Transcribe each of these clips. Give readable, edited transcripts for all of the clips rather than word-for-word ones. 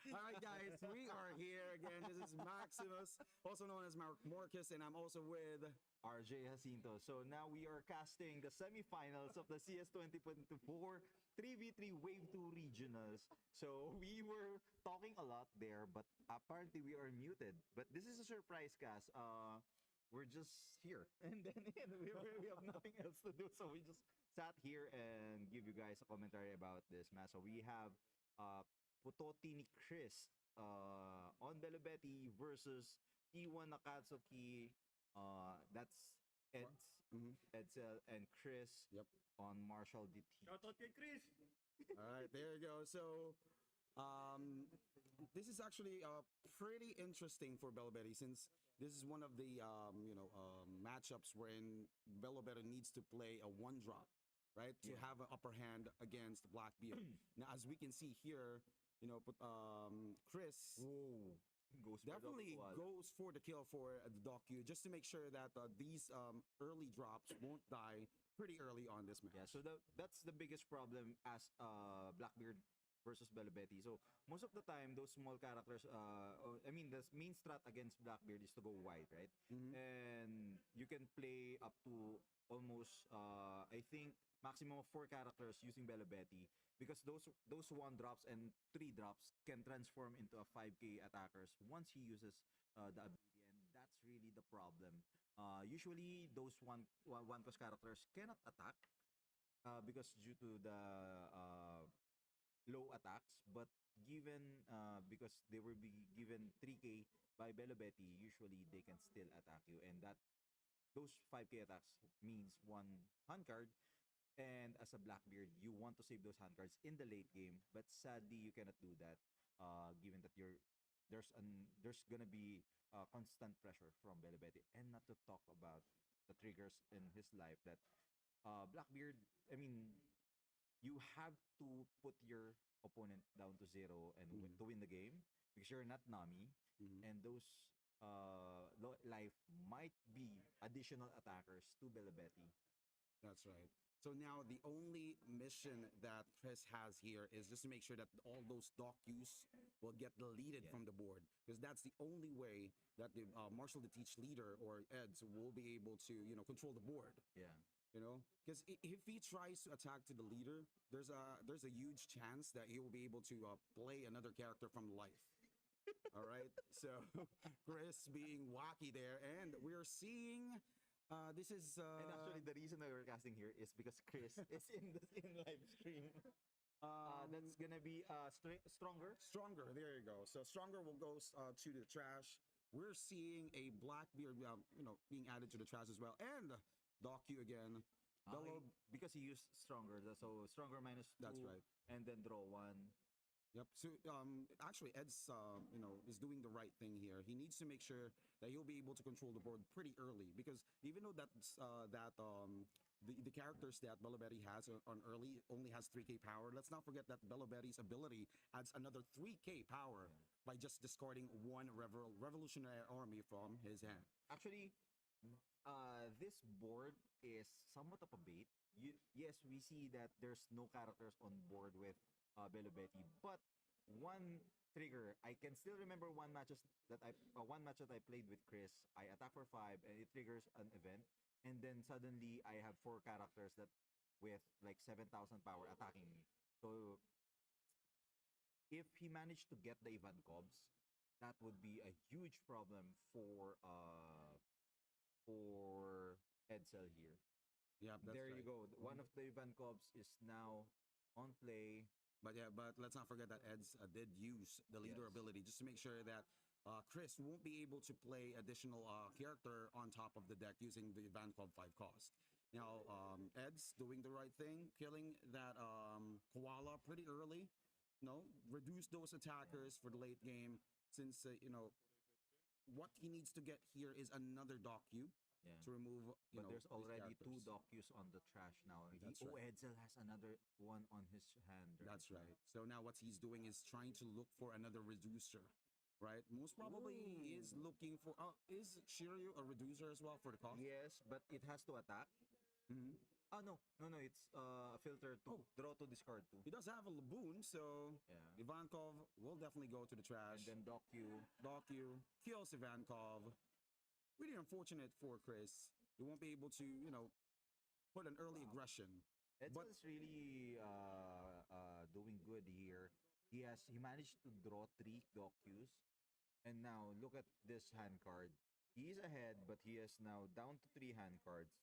All right, guys, we are here again. This is Maximus, also known as Mark Morcus, and I'm also with. RJ Jacinto. So now we are casting the semifinals of the CS 2024 3v3 Wave 2 Regionals. So we were talking a lot there, but apparently we are muted. But this is a surprise cast. We're just here, and then we have nothing else to do, so we just sat here and give you guys a commentary about this match. So we have Putoti ni Chris on Belobeti versus T1 Nakatsuki. That's Eds, Mhm. Edsel, and Chris Yep. on Marshall DT. Shout out kay Chris. All right, there you go. So, this is actually pretty interesting for Belobeti since this is one of the matchups wherein Belobeti needs to play a one drop, right, to Yeah. have an upper hand against Blackbeard. Now, as we can see here, Chris. Whoa. Goes for the Definitely wall. goes for the kill for the Docu just to make sure that these early drops won't die pretty early on this match. Yeah, so that's the biggest problem as Blackbeard versus Belobeti. So most of the time, those small characters, the main strat against Blackbeard is to go wide, right? Mhm. And you can play up to almost, I think, maximum of 4 characters using Belobeti because those 1 drops and 3 drops can transform into a 5k attackers once he uses the ability, and that's really the problem. Usually those one cost characters cannot attack because due to the low attacks, but given because they will be given 3k by Belobeti, usually they can still attack you, and that those 5k attacks means 1 hand card. And as a Blackbeard, you want to save those hand cards in the late game, but sadly you cannot do that. Given that there's gonna be constant pressure from Belobeti, and not to talk about the triggers in his life that Blackbeard. I mean, you have to put your opponent down to 0 and Mhm. to win the game because you're not Nami, Mhm. and those life might be additional attackers to Belobeti. That's right. So now the only mission that Chris has here is just to make sure that all those docus will get deleted Yeah. from the board, because that's the only way that the Marshall the Teach leader or Eds will be able to control the board. Yeah. Because if he tries to attack to the leader, there's a huge chance that he will be able to play another character from life. All right, so Chris being wacky there, and we're seeing this is And actually, the reason that we're casting here is because Chris is in live stream. That's gonna be stronger. Stronger. There you go. So Stronger will go to the trash. We're seeing a Blackbeard, being added to the trash as well, and Docu again. Bello. Because he used stronger. So stronger -2. That's right. And then draw 1. Yep. So actually, Ed's is doing the right thing here. He needs to make sure that he'll be able to control the board pretty early, because even though the characters that Belobeti has on early only has 3k power, let's not forget that Belobeti's ability adds another 3k power by just discarding one revolutionary army from his hand. Actually, this board is somewhat of a bait. Yes, we see that there's no characters on board with Belobeti, but one trigger. I can still remember one match that I played with Chris. I attack for 5 and it triggers an event, and then suddenly I have 4 characters that with like 7,000 power attacking me. So if he managed to get the event cobs, that would be a huge problem for Edsel here. Yeah, that's There right. you go. One of the event cobs is now on play. But let's not forget that Eds did use the leader Yes. ability just to make sure that Chris won't be able to play additional character on top of the deck using the Van Club 5 cost. Now, Ed's doing the right thing, killing that Koala pretty early. Reduce those attackers for the late game, since, what he needs to get here is another Docu Yeah. to remove, But there's these already 2 characters. docus on the trash now. That's right. Edsel has another one on his hand. That's right. So now what he's doing is trying to look for another reducer, right? Most probably he is Ooh. looking for. Is Shiryu a reducer as well for the cost? Yes, but it has to attack. Mhm. No, it's a filter to Oh, draw to discard too. he does have a Laboon, so Yeah. Ivankov will definitely go to the And trash. then Doku. Dokyu kills Ivankov. Really unfortunate for Chris. He won't be able to, put an early Wow. aggression. But Edsel is really doing good here. He managed to draw three Dokus, and now look at this hand card. He is ahead, but he is now down to three hand cards.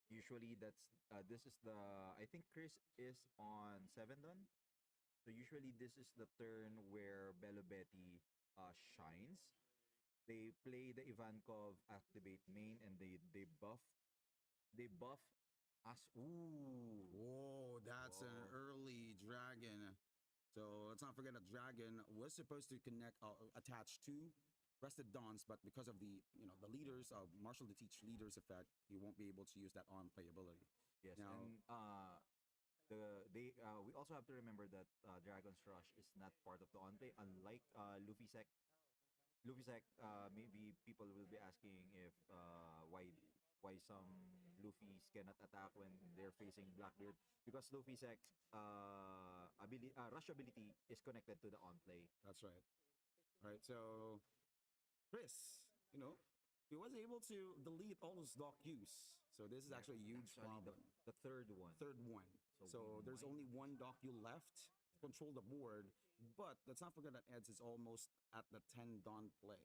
Usually, this is the I think Chris is on seven done. So usually this is the turn where Belobetti shines. They play the Ivankov activate main, and they buff as ooh. whoa, that's an Whoa. early dragon. So let's not forget that dragon was supposed to attach to rested dawns, but because of the leaders of Marshall the Teach leaders effect, he won't be able to use that on playability. Yes, Now, and we also have to remember that Dragon's Rush is not part of the on play, unlike Luffy Sec. Luffy Sec, maybe people will be asking if why some Luffy's cannot attack when they're facing Blackbeard, because Luffy Sec rush ability is connected to the on play. that's right. All right, so Chris, he was able to delete all those dock use. So this is Yeah, actually a huge actually problem. the third one. Third one. So So we there's might- only one dock you left to control the board. But let's not forget that Eds is almost at the 10 dawn play.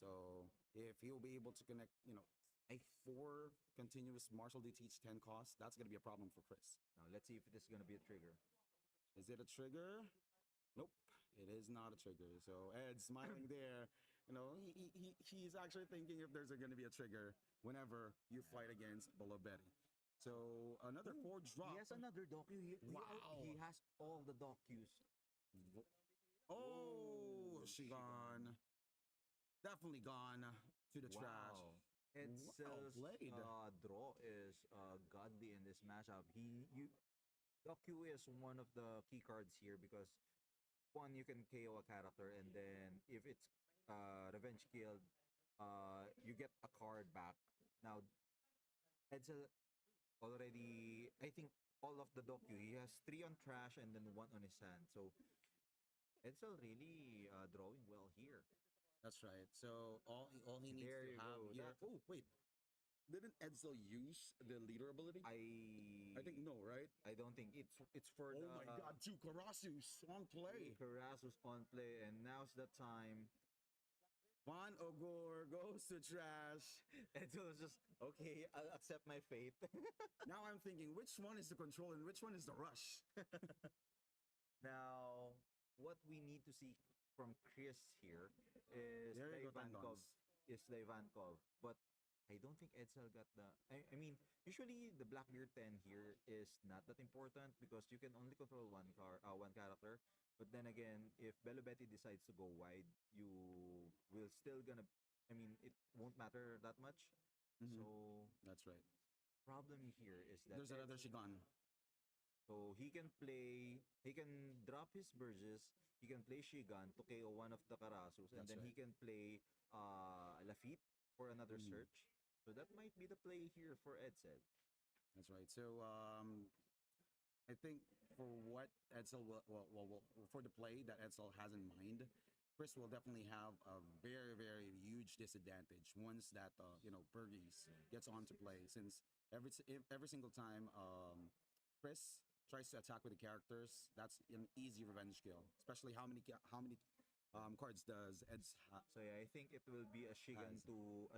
So if he'll be able to connect, a four continuous Marshall D Teach 10 cost, that's going to be a problem for Chris. Now let's see if this is gonna be a trigger. Is it a trigger? Nope, it is not a trigger. So Ed smiling there, he's actually thinking if there's going to be a trigger whenever you fight against Belobetti. So another four drop. He has another Doku. Wow. He has all the Dokus. Oh, Oh, she she gone. Definitely gone to the trash. Wow. Edsel's played. Draw is godly in this matchup. Doku is one of the key cards here because one, you can KO a character, and then if it's revenge killed, you get a card back. Now Edsel already, I think all of the Doku, he has three on trash and then one on his hand. So Edsel really drawing well here. That's right. So all he needs There to you have go. here. Oh wait, didn't Edsel use the leader ability? I think no, right? I don't think it's for Oh the my God, two Karasus on play. Karasus on play, and now's the time. Von Ogor goes to trash. Edsel was just okay. I'll accept my fate. Now I'm thinking, which one is the control and which one is the rush? Now, what we need to see from Chris here is There you go, Ivankov. Tendons. Is the Ivankov, but I don't think Edsel got the. I mean, usually the Blackbeard 10 here is not that important because you can only control one character. But then again, if Belobetti decides to go wide, you will still gonna. I mean, it won't matter that much. Mhm. So That's right. problem here is that There's another Shigan. so he can drop his Burgess, he can play Shigan to KO one of the Karasus, and That's then he right. can play Lafitte for another Mhm. search. So that might be the play here for Edsel. That's right. So I think for what Edsel for the play that Edsel has in mind, Chris will definitely have a very very huge disadvantage once that Burgess gets on to play, since every single time Chris tries to attack with the characters, that's an easy revenge kill. Especially how many cards does Eds So yeah, I think it will be a Shigan has? to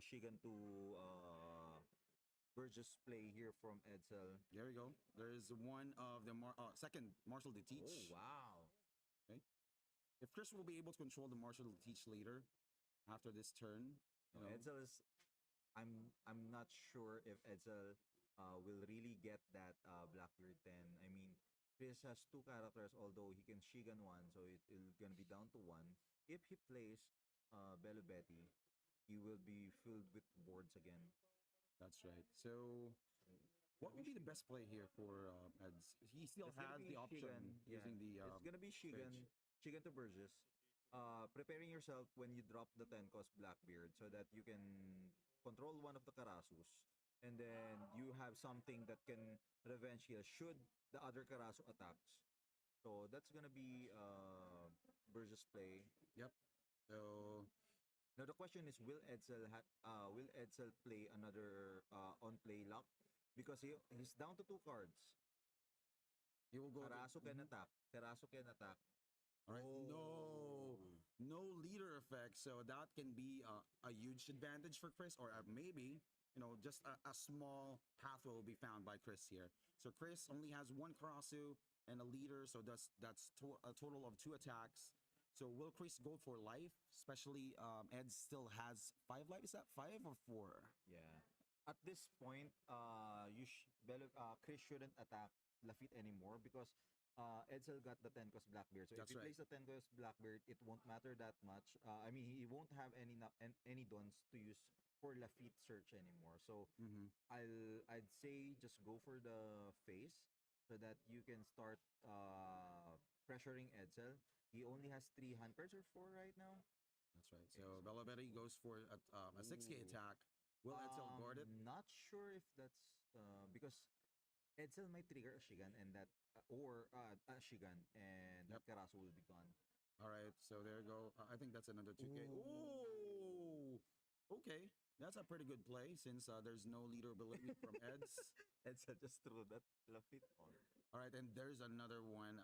Burgess play here from Edsel. There we go. There is one of the second Marshall to teach. Oh wow. Okay. If Chris will be able to control the Marshall to teach later after this turn, No, Edsel is. I'm not sure if Edsel will really get that Blackbeard 10. I mean, Chris has two characters, although he can Shigan one, so it'll gonna be down to one. If he plays Belobetti, he will be filled with boards again. that's right. So what would be the best play here for Eds? He still It's gonna has be the option Shigan. Yeah, using the it's gonna be Shigan. bridge. Shigan to Burgess. Preparing yourself when you drop the 10 cost Blackbeard so that you can control one of the Karasus. and then you have something that can revenge heal should the other Karasu attacks. So that's gonna be versus play. Yep. So Now the question is, will Edsel play another on play lock? Because he's down to two cards. he will go. Karasu can Mhm. attack. Karasu can attack. All right. Oh. No leader effect. So that can be a huge advantage for Chris, or maybe just a small path will be found by Chris here. So Chris only has one Karasu and a leader, so that's a total of two attacks. So will Chris go for life? Especially Ed still has five life. Is that five or four? Yeah. At this point, Chris shouldn't attack Lafitte anymore because Edsel got the 10 cost Blackbeard. So if That's he right. plays the 10 cost Blackbeard, it won't matter that much. I mean, he won't have any dons to use for Lafitte search anymore. So Mm-hmm. I'd say just go for the face so that you can start pressuring Edsel. He only has three hand cards or four right now. That's right. So Bella Betty goes for a 6K Ooh. attack. Will Edsel guard it? Not sure if that's because Edsel might trigger a Shigan and that or a Shigan and Yep. that Karasu will be gone. All right, so there you go. I think that's another 2K. Ooh. Oh, okay. That's a pretty good play since there's no leader ability from Eds. Edsel just threw that Lafitte on. All right, and there's another one.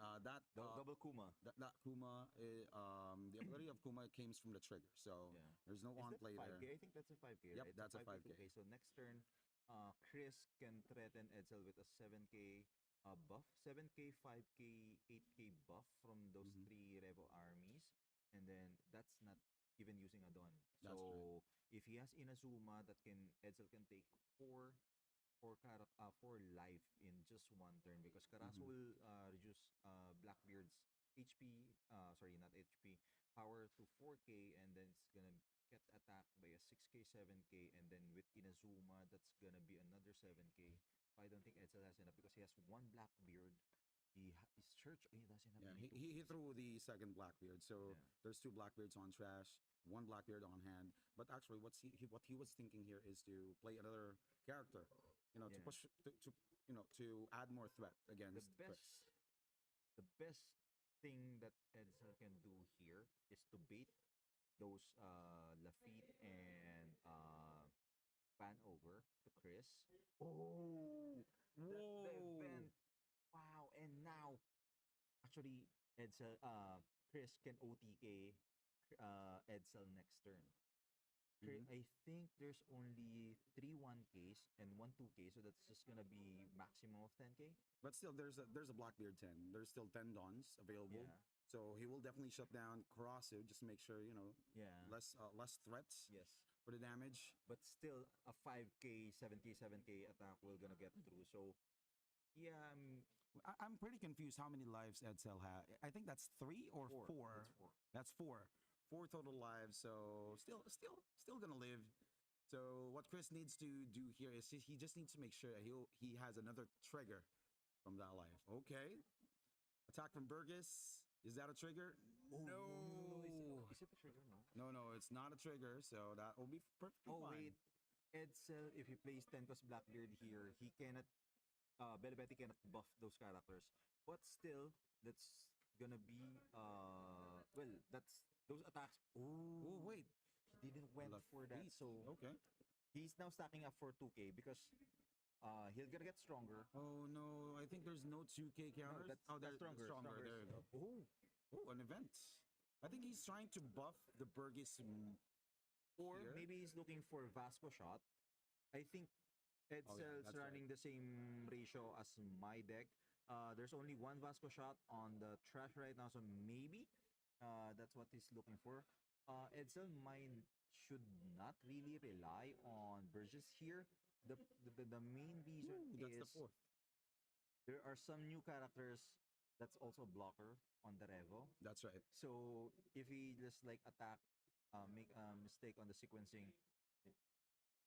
Double Kuma. That Kuma, the ability of Kuma comes from the trigger, so Yeah. there's no Is on that play there. 5K? I think that's a 5K, Yep, right? that's a 5K. Okay, so next turn, Chris can threaten Edsel with a 7K buff, 7K, 5K, 8K buff from those Mhm. three Revo armies, and then that's not even using a Don. That's right. So if he has Inazuma, that can Edsel can take four life in just one turn because Karasu Mhm. will reduce Blackbeard's HP, sorry, not HP, power to 4K, and then it's gonna get attacked by a 6K, 7K, and then with Inazuma, that's gonna be another 7K. I don't think Edsel has enough because he has one Blackbeard. His church, he doesn't have Yeah, any he tokens. threw the second Blackbeard, so Yeah. there's two Blackbeards on trash, one Blackbeard on hand. But actually, what he was thinking here is to play another character, to Yeah. push to add more threat The against best Chris. the best thing that Edsel can do here is to bait those Lafitte and pan over to Chris. Oh, the Whoa! event. Wow. And now, actually, Edsel, Chris can OTK Edsel next turn. Mhm. I think there's only three 1Ks and one 2K, so that's just gonna be maximum of 10K. But still, there's a Blackbeard 10. There's still 10 Dons available, Yeah, so he will definitely shut down Karasu just to make sure yeah, less threats yes. for the damage. But still, a 5K, 7K, 7K attack will gonna get through. So, yeah, I'm pretty confused how many lives Edsel had. I think that's three or four. four. That's four. That's four total lives. So still gonna live. So what Chris needs to do here is he just needs to make sure that he has another trigger from that life. Okay, attack from Burgess. Is that a trigger? Oh, No. no, no, no, no. Is it a trigger? No. No, it's not a trigger. So that will be perfectly Oh, fine. wait. Edsel, if he plays 10 cos Blackbeard here, he cannot, Bellebetti cannot buff those characters. But still, that's gonna be, well, those attacks. Oh Oh, wait, he didn't went for that. Lafitte. So Okay. he's now stacking up for 2K because he'll gonna get stronger. Oh no, I think there's no 2K No, counters. Oh, that's they're stronger. stronger. There you go. Oh, Oh, an event. I think he's trying to buff the Burgess or here. maybe he's looking for Vasco shot. I think Oh yeah, Edsel's that's right. running the same ratio as my deck. There's only one Vasco shot on the trash right now, so maybe that's what he's looking for. Edsel mine should not really rely on Burgess here. The main reason Ooh, that's the is fourth. there are some new characters that's also blocker on the Revo. That's right. So if he just like attack, make a mistake on the sequencing.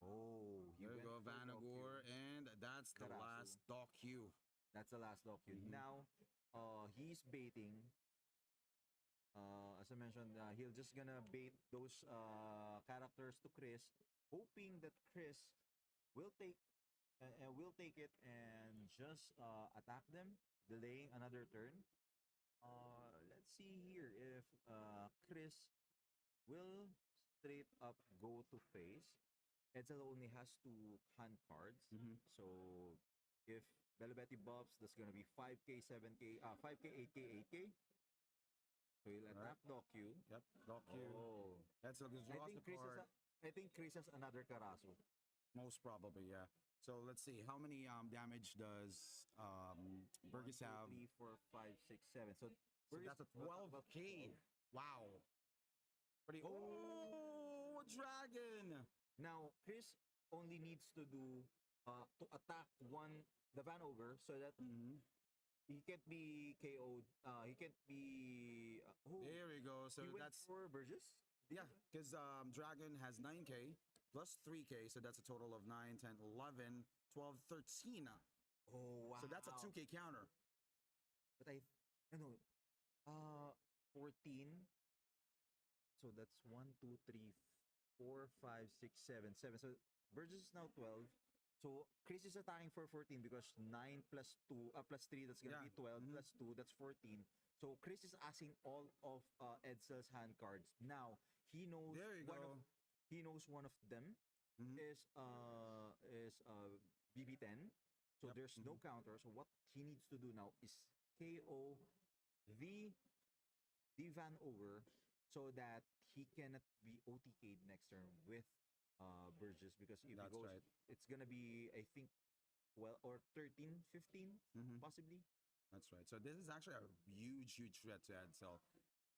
Oh, he There you went go, for dog Vanagor, Q. and that's the Karasu. last dock Q. That's the last dog Q. Mhm. Now, he's baiting. As I mentioned, he'll just gonna bait those characters to Chris, hoping that Chris will take and we'll take it and just attack them, delaying another turn. Let's see here if Chris will straight up go to face. Edsel only has two hand cards. Mm-hmm. So if Belabeti buffs, that's gonna be 5k, 7k, 5k, 8k, 8k. So he'll attack Right. Doku. Yep. Lock you. Oh. That's a I draws think the Chris has card. I think Chris has another Karasu. Most probably, yeah. So let's see. How many damage does One, Burgess two, have? three, four, five, six, seven. So So Burgess that's a will attack about 12k. 12. Wow. Pretty. Oh. Oh, a dragon. Now Chris only needs to do to attack the Van Ogre so that Mm-hmm. he can't be KO'd. He can't be. There we go. So He went that's for Burgess. yeah, because Dragon has 9k plus 3k, so that's a total of 9, 10, 11, 12, 13. Oh wow! So that's a 2k counter. But I know. 14. So that's 1, 2, 3, 4, 5, 6, 7, 7. So Burgess is now 12. So Chris is attacking for 14 because 9 plus 2 plus 3, that's gonna Yeah. be 12 Mhm. plus 2, that's 14. So Chris is asking all of Edsel's hand cards. Now he knows There you one go. of he knows one of them Mhm. is BB10. So Yep. there's no counter. So what he needs to do now is KO the Van over so that he cannot be OTK'd next turn with Burgess because if he That's goes, right. it's gonna be I think 12 or 13, 15 Mhm. possibly. That's right. So this is actually a huge, huge threat to Edsel.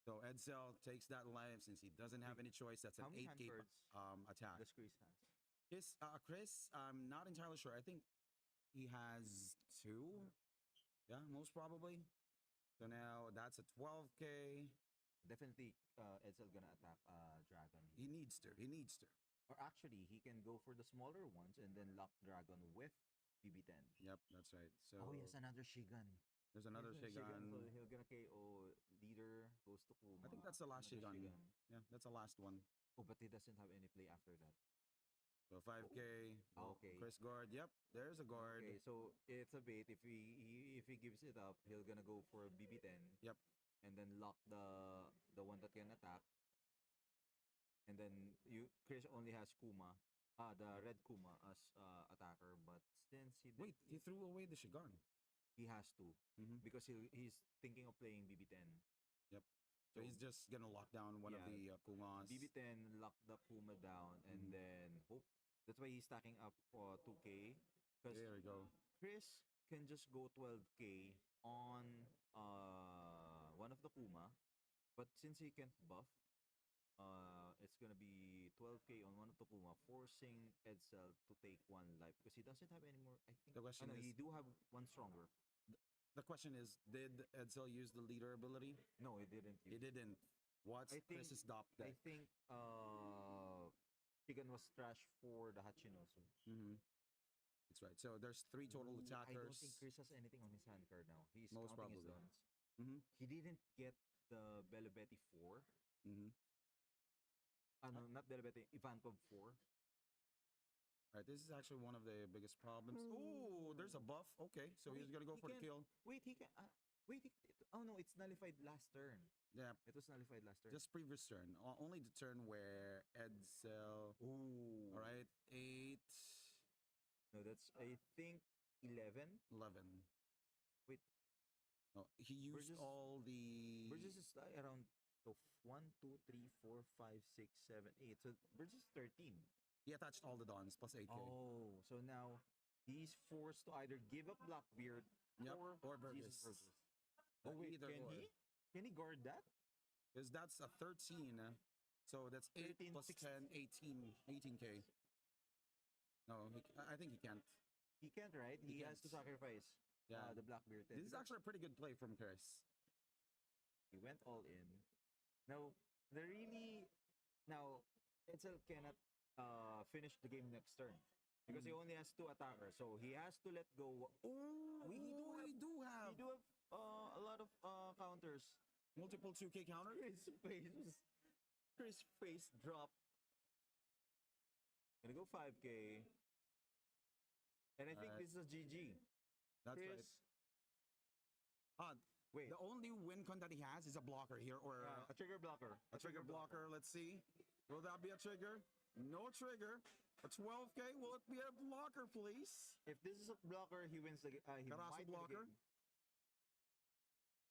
So Edsel takes that life since he doesn't have any choice. That's How an many hand 8k cards attack. does Chris has? Chris, I'm not entirely sure. I think he has 2. Yeah, most probably. So now that's a 12k. Definitely, Edsel gonna attack Dragon. He needs to. He needs to. Or actually, he can go for the smaller ones and then lock Dragon with BB10. Yep, that's right. So Oh, he has another Shigan. there's another Shigan. So he'll gonna KO leader, goes to I Kuma. think that's the last another Shigan. Yeah, that's the last one. Oh, but he doesn't have any play after that. So 5k. Oh, okay. Chris guard. Yep, there's a guard. Okay, so it's a bait. If he gives it up, he'll gonna go for BB10. Yep. And then lock the one that can attack. And then Chris only has Kuma, the red Kuma as attacker. But since Wait, he threw away the Shigan. he has to Mm-hmm. because he's thinking of playing BB10. Yep. So he's just gonna lock down one of Yeah. the Kumas. BB10 lock the Kuma down and Mhm. then hope. That's why he's stacking up for 2k. Because There we go. Chris can just go 12k on one of the Kuma, but since he can't buff, it's gonna be 12k on one of the Kuma, forcing Edsel to take one life because he doesn't have any more. I think. The question no, is- he do have one stronger. The question is, did Edsel use the leader ability? No, he didn't. He didn't. What's I think- Chris's dop I deck? think Chicken was trash for the Hachinosu. Mm-hmm. That's right. So there's 3 total Ooh, attackers. I don't think Chris has anything on his hand card now. He's Most counting his probably. guns. Mm-hmm. He didn't get the Belabeti 4. Mm-hmm. No, not Belabeti, Ivankov 4. Right. This is actually one of the biggest problems. Oh, there's a buff. Okay, so he's gonna go he for the can- kill. Wait, he can. Oh no, it's nullified last turn. Yeah. It was nullified last turn. Just previous turn. Only the turn where Edsel. Ooh. All right. 8, No, that's I think 11. 11. Wait. No, he used Burgess- all the. Burgess is around so 1, 2, 3, 4, 5, 6, 7, 8. So Burgess is 13. He attached all the dons plus 8k. Oh, so now he's forced to either give up Blackbeard Yep, or Jesus Burgess. Burgess. Oh wait, Either can or. he? Can he guard that? Because that's a 13. So that's 8 13, plus 10, 18, 18k. No, I think he can't. He can't, right? He He has to can't. sacrifice Yeah. the Blackbeard. This is actually a pretty good play from Chris. He went all in. Now, now Edsel cannot finish the game next turn because he only has 2 attackers. So he has to let go. Oh, we do have, we do have we do have a lot of counters. multiple 2k counter. Chris face drop. Gonna go 5k. And I think Alright. this is a GG. That's Chris, right. Uh, wait. the only win con that he has is a blocker here, or A trigger blocker. a trigger blocker. Let's see. Will that be a trigger? No trigger. A 12K. Will it be a blocker, please? If this is a blocker, he wins the he Karasu might win the blocker. game.